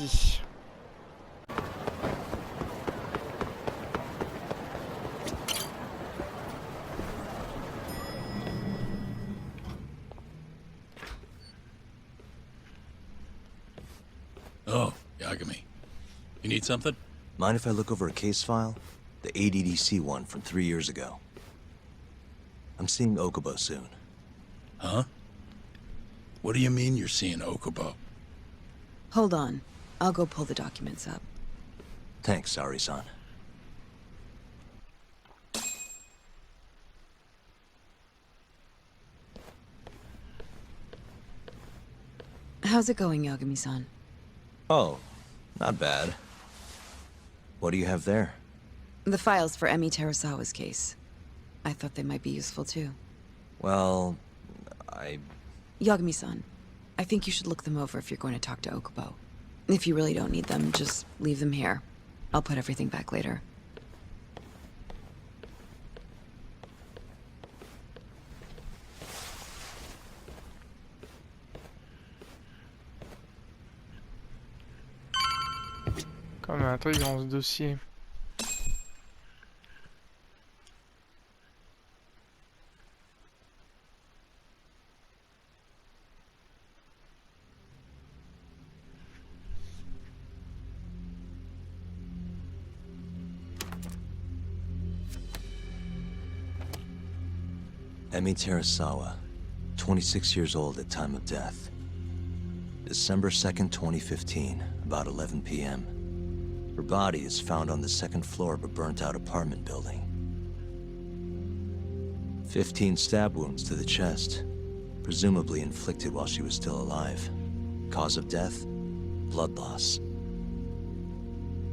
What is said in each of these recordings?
parti. Oh, Yagami. You need something? Mind if I look over a case file? The ADDC one from 3 years ago. I'm seeing Okubo soon. Huh? What do you mean you're seeing Okubo? Hold on. I'll go pull the documents up. Thanks, Ari-san. How's it going, Yagami-san? Oh, not bad. What do you have there? The files for Emi Terasawa's case. I thought they might be useful too. Well, Yagami-san, I think you should look them over if you're going to talk to Okubo. If you really don't need them, just leave them here. I'll put everything back later. Quand même un truc dans ce dossier. Emi Terasawa, 26 years old at time of death. December 2nd, 2015, about 11 p.m. Her body is found on the second floor of a burnt-out apartment building. 15 stab wounds to the chest, presumably inflicted while she was still alive. Cause of death? Blood loss.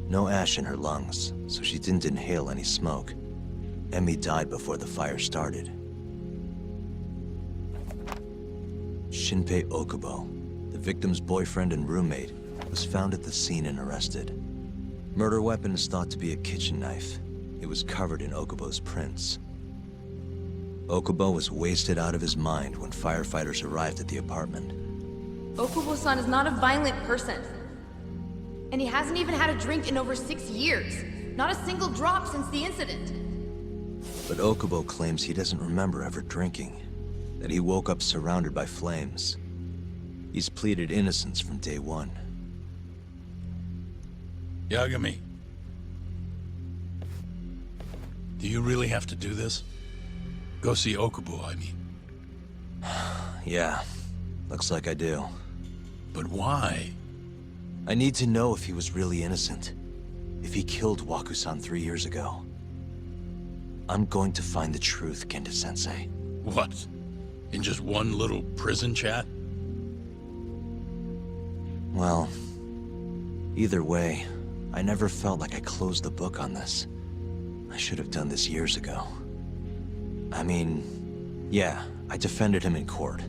No ash in her lungs, so she didn't inhale any smoke. Emi died before the fire started. Shinpei Okubo, the victim's boyfriend and roommate, was found at the scene and arrested. Murder weapon is thought to be a kitchen knife. It was covered in Okubo's prints. Okubo was wasted out of his mind when firefighters arrived at the apartment. Okubo-san is not a violent person. And he hasn't even had a drink in over 6 years. Not a single drop since the incident. But Okubo claims he doesn't remember ever drinking, that he woke up surrounded by flames. He's pleaded innocence from day one. Yagami. Do you really have to do this? Go see Okubo, I mean. Yeah, looks like I do. But why? I need to know if he was really innocent. If he killed Waku-san 3 years ago. I'm going to find the truth, Kenta-sensei. What? In just one little prison chat? Well, either way, I never felt like I closed the book on this. I should have done this years ago. I mean, yeah, I defended him in court.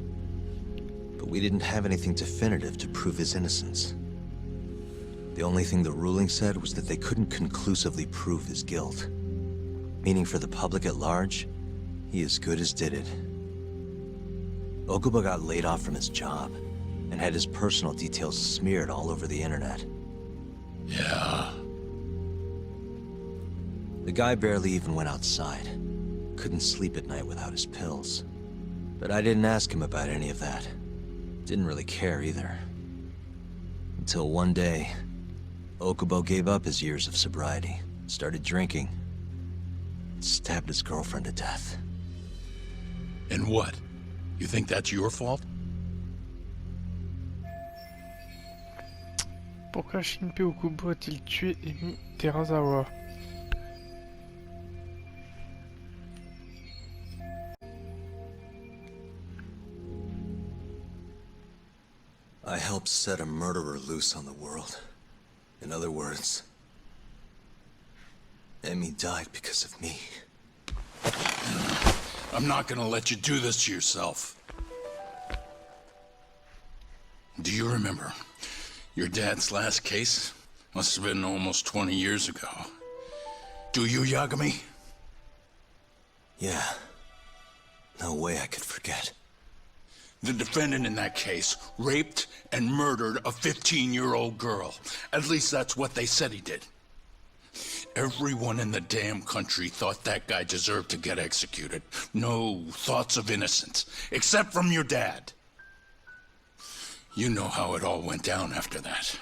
But we didn't have anything definitive to prove his innocence. The only thing the ruling said was that they couldn't conclusively prove his guilt. Meaning for the public at large, he as good as did it. Okubo got laid off from his job, and had his personal details smeared all over the internet. Yeah. The guy barely even went outside. Couldn't sleep at night without his pills. But I didn't ask him about any of that. Didn't really care either. Until one day, Okubo gave up his years of sobriety, started drinking, stabbed his girlfriend to death. And what? You think that's your fault? Pourquoi Shinpei Okubo a-t-il tué Emi Terasawa? I helped set a murderer loose on the world. In other words, Emi died because of me. I'm not gonna let you do this to yourself. Do you remember your dad's last case? Must have been almost 20 years ago. Do you, Yagami? Yeah. No way I could forget. The defendant in that case raped and murdered a 15-year-old girl. At least that's what they said he did. Everyone in the damn country thought that guy deserved to get executed. No thoughts of innocence, except from your dad. You know how it all went down after that.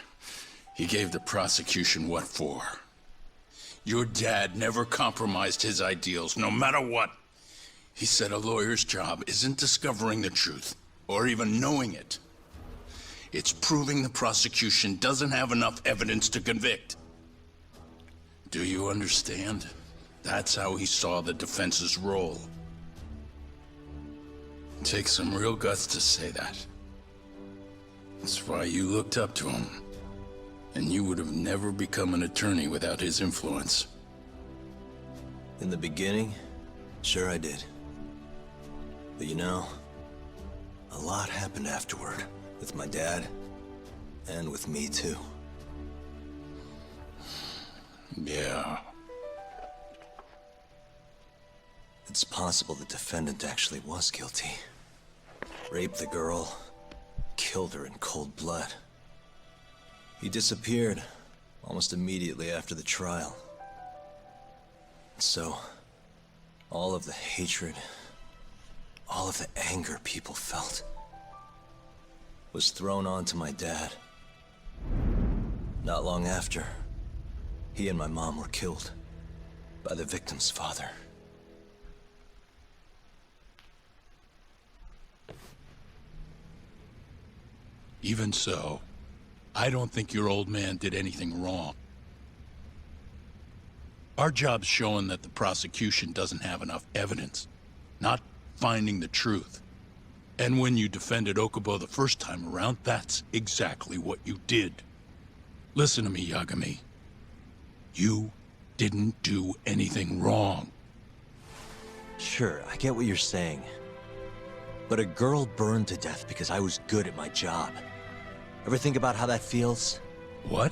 He gave the prosecution what for. Your dad never compromised his ideals, no matter what. He said a lawyer's job isn't discovering the truth, or even knowing it. It's proving the prosecution doesn't have enough evidence to convict. Do you understand? That's how he saw the defense's role. It takes some real guts to say that. That's why you looked up to him. And you would have never become an attorney without his influence. In the beginning, sure I did. But you know, a lot happened afterward. With my dad, and with me too. Yeah. It's possible the defendant actually was guilty. Raped the girl, killed her in cold blood. He disappeared almost immediately after the trial. So, all of the hatred, all of the anger people felt was thrown onto my dad. Not long after, he and my mom were killed by the victim's father. Even so, I don't think your old man did anything wrong. Our job's showing that the prosecution doesn't have enough evidence, not finding the truth. And when you defended Okubo the first time around, that's exactly what you did. Listen to me, Yagami. You didn't do anything wrong. Sure, I get what you're saying. But a girl burned to death because I was good at my job. Ever think about how that feels? What?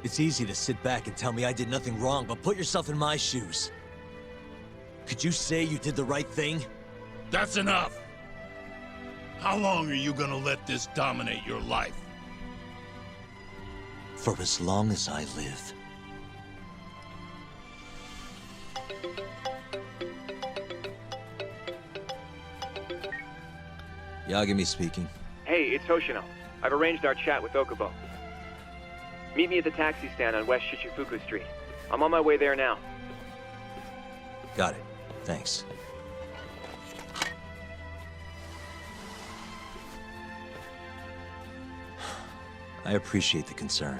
It's easy to sit back and tell me I did nothing wrong, but put yourself in my shoes. Could you say you did the right thing? That's enough! How long are you gonna let this dominate your life? For as long as I live. Yagami speaking. Hey, it's Hoshino. I've arranged our chat with Okubo. Meet me at the taxi stand on West Shichifuku Street. I'm on my way there now. Got it. Thanks. I appreciate the concern.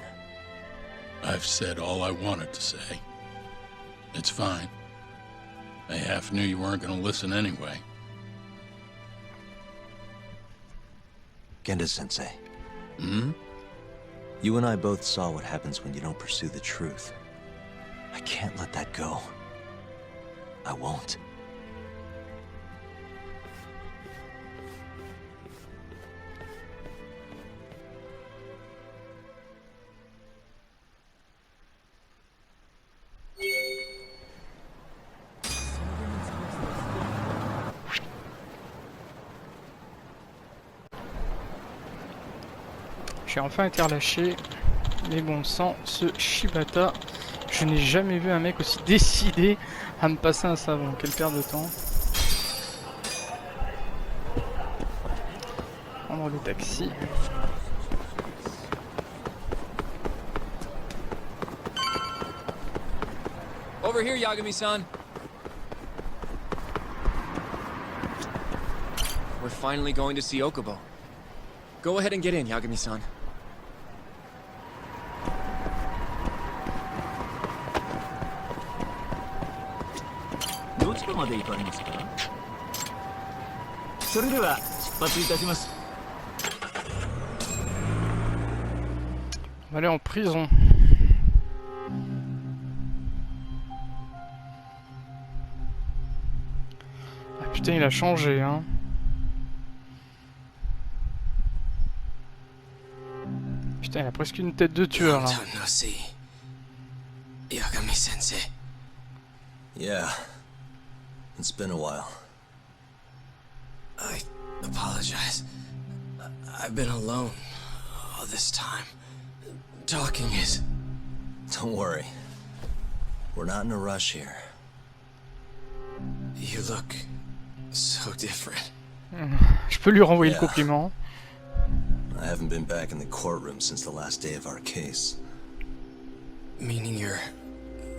I've said all I wanted to say. It's fine. I half knew you weren't gonna listen anyway. Genda-sensei. Hmm? You and I both saw what happens when you don't pursue the truth. I can't let that go. I won't. J'ai enfin été relâché, mais bon sang, ce Shibata, je n'ai jamais vu un mec aussi décidé à me passer un savon. Quelle perte de temps. Prendre le taxi. Over here, Yagami-san. We're finally going to see Okubo. Go ahead and get in, Yagami-san. On va aller en prison. Ah putain, il a changé, hein. Putain, il a presque une tête de tueur, là. Yagami-sensei. Yeah. It's been a while. apologize. I've been alone all this time. Talking is... Don't worry. We're not in a rush here. You look so different. Je peux lui renvoyer Yeah. le compliment. I haven't been back in the courtroom since the last day of our case. Meaning you're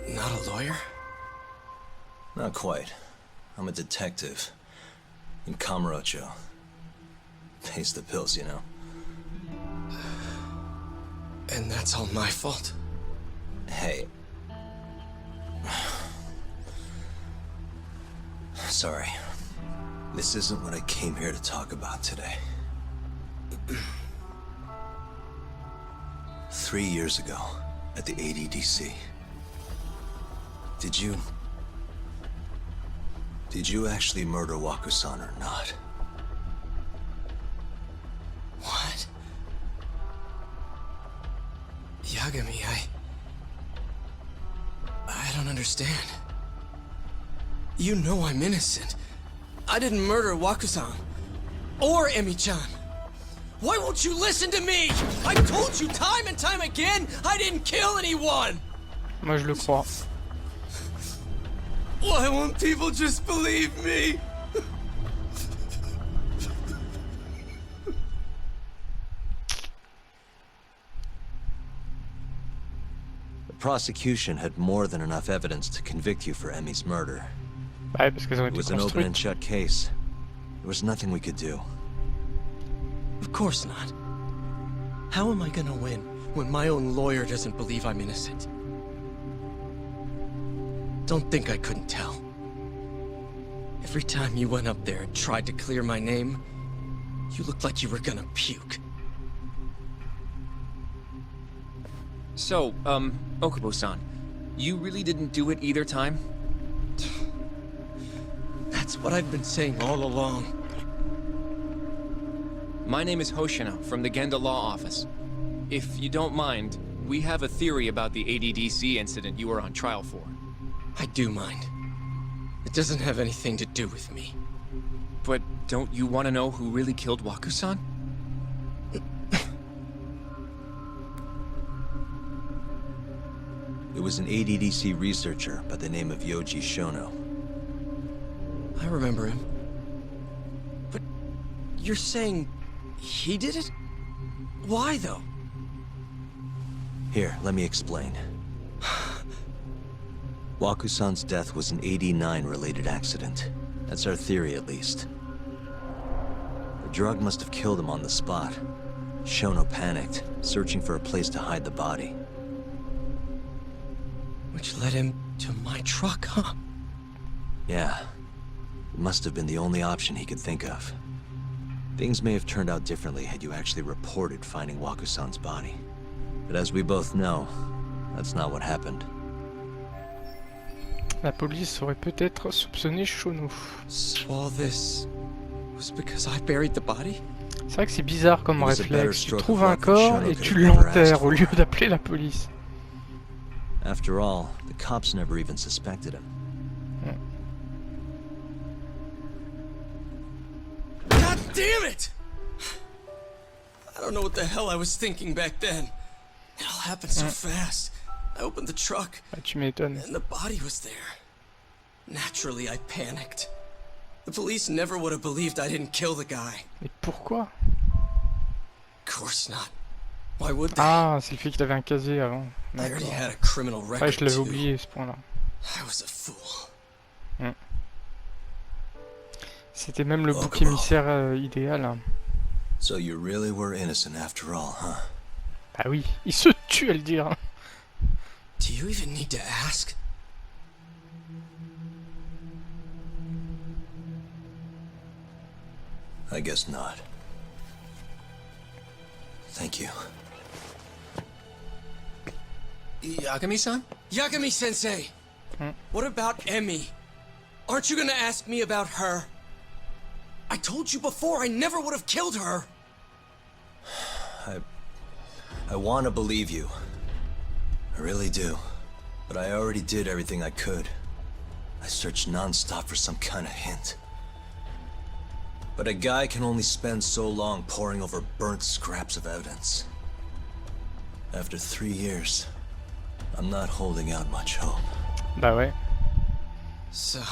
not a lawyer? Not quite. I'm a detective. In Kamurocho. Pays the bills, you know. And that's all my fault? Hey. Sorry. This isn't what I came here to talk about today. 3 years ago, at the ADDC. Did you actually murder Waku-san or not? What? Yagami, I don't understand. You know I'm innocent. I didn't murder Waku-san. Or Emi-chan. Why won't you listen to me? I told you time and time again, I didn't kill anyone! Moi je le crois. Why won't people just believe me? The prosecution had more than enough evidence to convict you for Emi's murder. Ouais, parce qu'elles ont It été was an open and construites. shut case. There was nothing we could do. Of course not. How am I gonna win when my own lawyer doesn't believe I'm innocent? Don't think I couldn't tell. Every time you went up there and tried to clear my name, you looked like you were gonna puke. So, Okubo-san, you really didn't do it either time? That's what I've been saying all along. My name is Hoshino from the Genda Law Office. If you don't mind, we have a theory about the ADDC incident you were on trial for. I do mind. It doesn't have anything to do with me. But don't you want to know who really killed Waku-san? It was an ADDC researcher by the name of Yoji Shono. I remember him. But you're saying he did it? Why, though? Here, let me explain. Waku-san's death was an 89-related accident. That's our theory, at least. The drug must have killed him on the spot. Shono panicked, searching for a place to hide the body. Which led him to my truck, huh? Yeah. It must have been the only option he could think of. Things may have turned out differently had you actually reported finding Waku-san's body. But as we both know, that's not what happened. La police aurait peut-être soupçonné Shono. So all this was because I buried the body? C'est vrai que c'est bizarre comme It was a better réflexe. Tu stroke trouves of un luck than corps Shono et could tu have ever l'enterres asked au for. lieu d'appeler la police. After all, the cops never even suspected him. God damn it! I don't know what the hell I was thinking back then. It all happened so fast. I opened the truck, Bah, tu m'étonnes. and the body was there. Naturally, I panicked. The police never would have believed I didn't kill the guy. Mais pourquoi? Of course not. Why would they? Ah, c'est le fait qu'il avait un casier avant. I already D'accord. had a criminal Ouais, record je l'avais too. oublié ce point-là. I was a fool. C'était même le Oh, bouc comment? émissaire idéal. Hein. So you really were innocent after all, huh? Bah oui, il se tue à le dire. Hein. Do you even need to ask? I guess not. Thank you. Yagami-san? Yagami-sensei! What about Emmy? Aren't you gonna ask me about her? I told you before I never would have killed her! I want to believe you. I really do. But I already did everything I could. I searched non-stop for some kind of hint. But a guy can only spend so long poring over burnt scraps of evidence. After 3 years, I'm not holding out much hope. Bah ouais. So,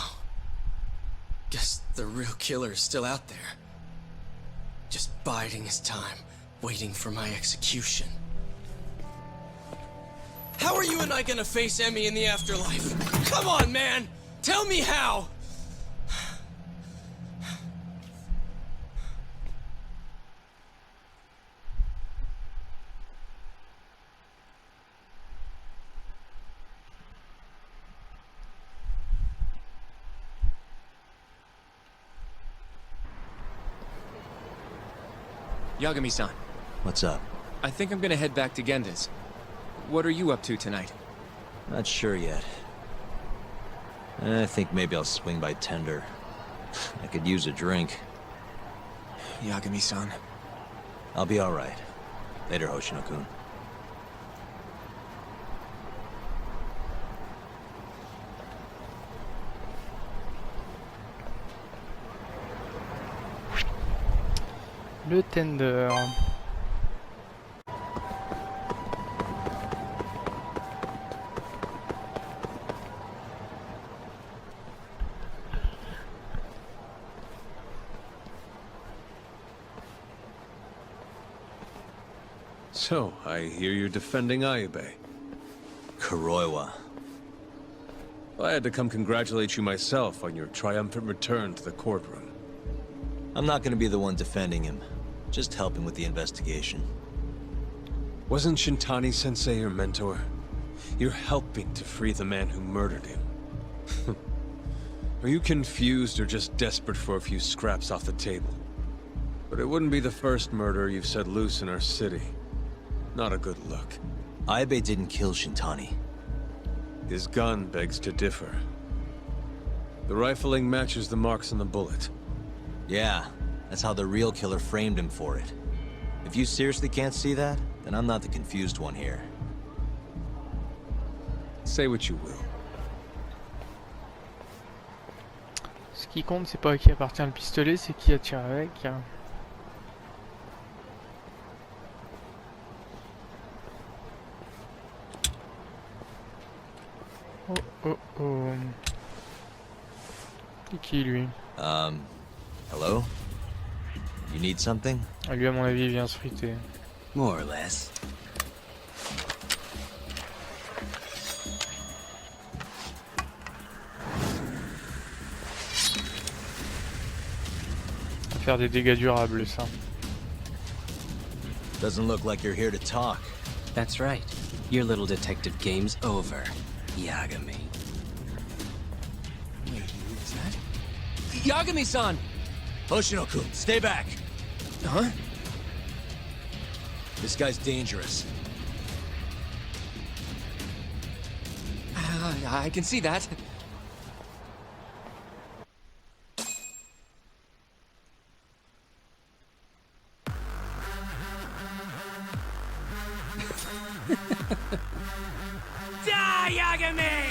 guess the real killer is still out there. Just biding his time, waiting for my execution. How are you and I gonna face Emmy in the afterlife? Come on, man! Tell me how! Yagami-san, What's up? I think I'm gonna head back to Genda's. What are you up to tonight? Not sure yet. I think maybe I'll swing by Tender. I could use a drink. Yagami-san. I'll be alright. Later, Hoshino-kun. Le Tender. So, I hear you're defending Ayube. Kuroiwa. I had to come congratulate you myself on your triumphant return to the courtroom. I'm not gonna be the one defending him. Just helping with the investigation. Wasn't Shintani-sensei your mentor? You're helping to free the man who murdered him. Are you confused or just desperate for a few scraps off the table? But it wouldn't be the first murder you've set loose in our city. Not a good look. Ayube didn't kill Shintani. His gun begs to differ. The rifling matches the marks on the bullet. Yeah, that's how the real killer framed him for it. If you seriously can't see that, then I'm not the confused one here. Say what you will. Ce qui compte, c'est pas à qui appartient le pistolet, c'est qui a tiré avec. Oh oh oh. C'est qui lui? Hello? You need something? Ah, lui, à mon avis, il vient se friter. More or less. Faire des dégâts durables, ça. Doesn't look like you're here to talk. That's right. Your little detective game's over, Yagami. Wait, is that? Yagami-san! Hoshino-kun, stay back! Huh? This guy's dangerous. I can see that. Die, Yagami!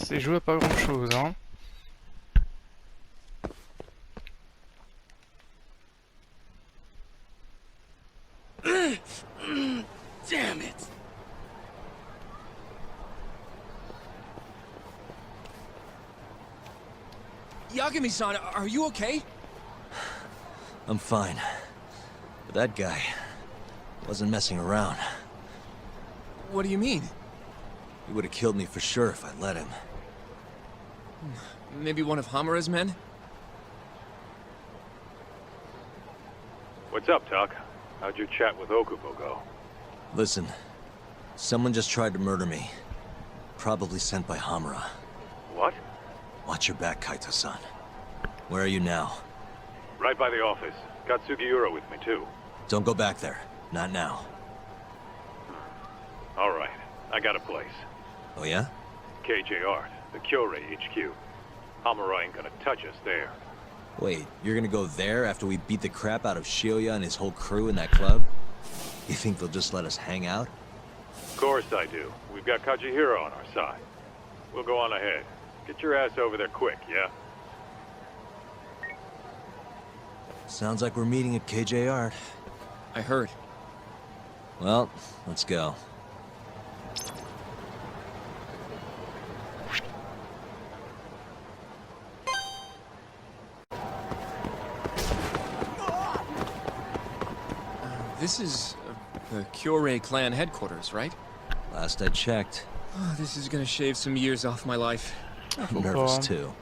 C'est joué à pas grand chose, hein. Damn it! Yagami-san, are you okay? I'm fine. But that guy wasn't messing around. What do you mean? He would have killed me for sure if I let him. Maybe one of Hamura's men? What's up, Tuck? How'd your chat with Okubo go? Listen, someone just tried to murder me. Probably sent by Hamura. What? Watch your back, Kaito-san. Where are you now? Right by the office. Got Sugiura with me, too. Don't go back there. Not now. All right. I got a place. Oh yeah? KJ Art, the Kyorei HQ. Hamura ain't gonna touch us there. Wait, you're gonna go there after we beat the crap out of Shioya and his whole crew in that club? You think they'll just let us hang out? Of course I do. We've got Kajihiro on our side. We'll go on ahead. Get your ass over there quick, yeah? Sounds like we're meeting at KJ Art. I heard. Well, let's go. This is the Kyorei clan headquarters, right? Last I checked. Oh, this is gonna shave some years off my life. I'm nervous too.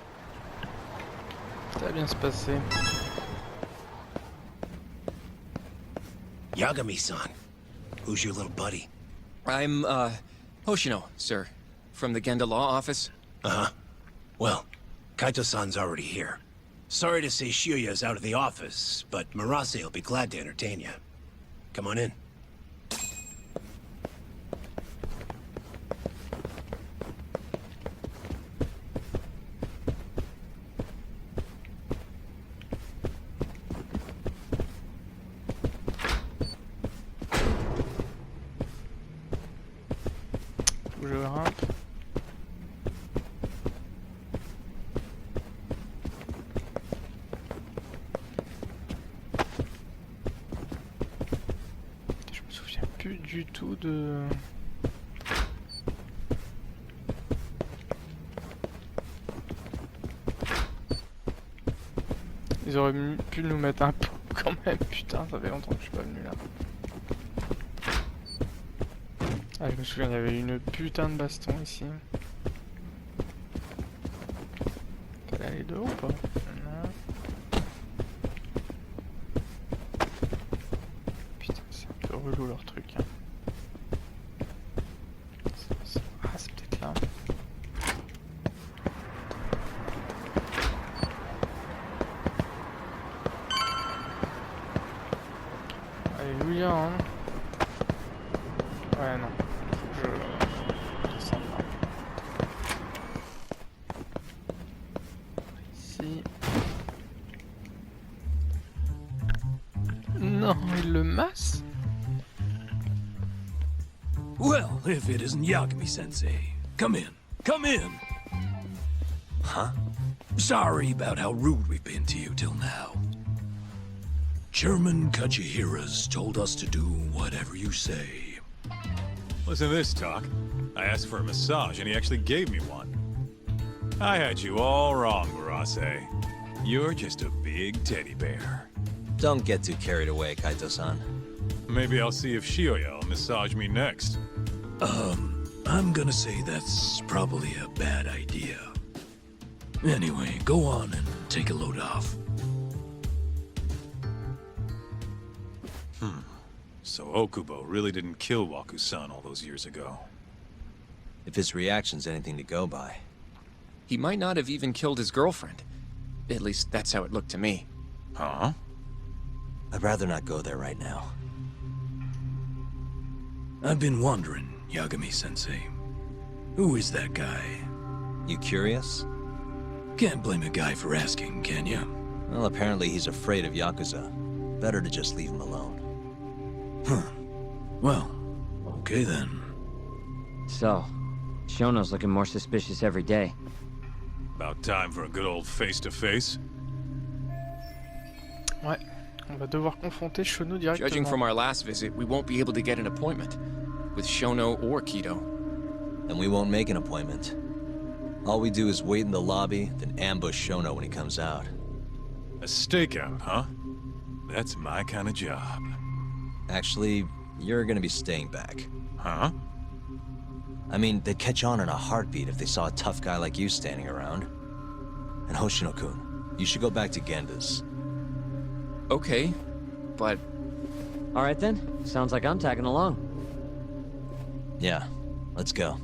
Ça va bien se passer. Yagami-san. Who's your little buddy? I'm, Hoshino, sir. From the Genda Law Office. Uh-huh. Well, Kaito-san's already here. Sorry to say Shioya's out of the office, but Murase will be glad to entertain you. Come on in. Faut que je grimpe. Je me souviens plus du tout de... Ils auraient pu nous mettre un pot quand même, putain, ça fait longtemps que je suis pas venu là. Ah, je me souviens, il y avait une putain de baston ici. Fallait aller dehors ou pas? Non. Putain, c'est un peu relou leur truc. Hein. Ah, c'est peut-être là. Alléluia, hein. Ouais, non. Je descends pas. Ici. Non, il le masse. Well, if it isn't Yagami-sensei. Come in. Come in. Huh? Sorry about how rude we've been to you till now. Chairman Kajihira's told us to do whatever you say. Listen to this, Talk. I asked for a massage, and he actually gave me one. I had you all wrong, Murase. You're just a big teddy bear. Don't get too carried away, Kaito-san. Maybe I'll see if Shioya will massage me next. I'm gonna say that's probably a bad idea. Anyway, go on and take a load off. So Okubo really didn't kill Waku-san all those years ago. If his reaction's anything to go by. He might not have even killed his girlfriend. At least that's how it looked to me. Huh? I'd rather not go there right now. I've been wondering, Yagami-sensei. Who is that guy? You curious? Can't blame a guy for asking, can ya? Well, apparently he's afraid of Yakuza. Better to just leave him alone. Huh. Well, okay then. So, Shono's looking more suspicious every day. About time for a good old face-to-face. Ouais, on va devoir confronter Shono directement. Judging from our last visit, we won't be able to get an appointment with Shono or Kido. Then we won't make an appointment. All we do is wait in the lobby, then ambush Shono when he comes out. A stakeout, huh? That's my kind of job. Actually, you're gonna be staying back. Huh? I mean, they'd catch on in a heartbeat if they saw a tough guy like you standing around. And Hoshino-kun, you should go back to Genda's. Okay, but... Alright then, sounds like I'm tagging along. Yeah, let's go.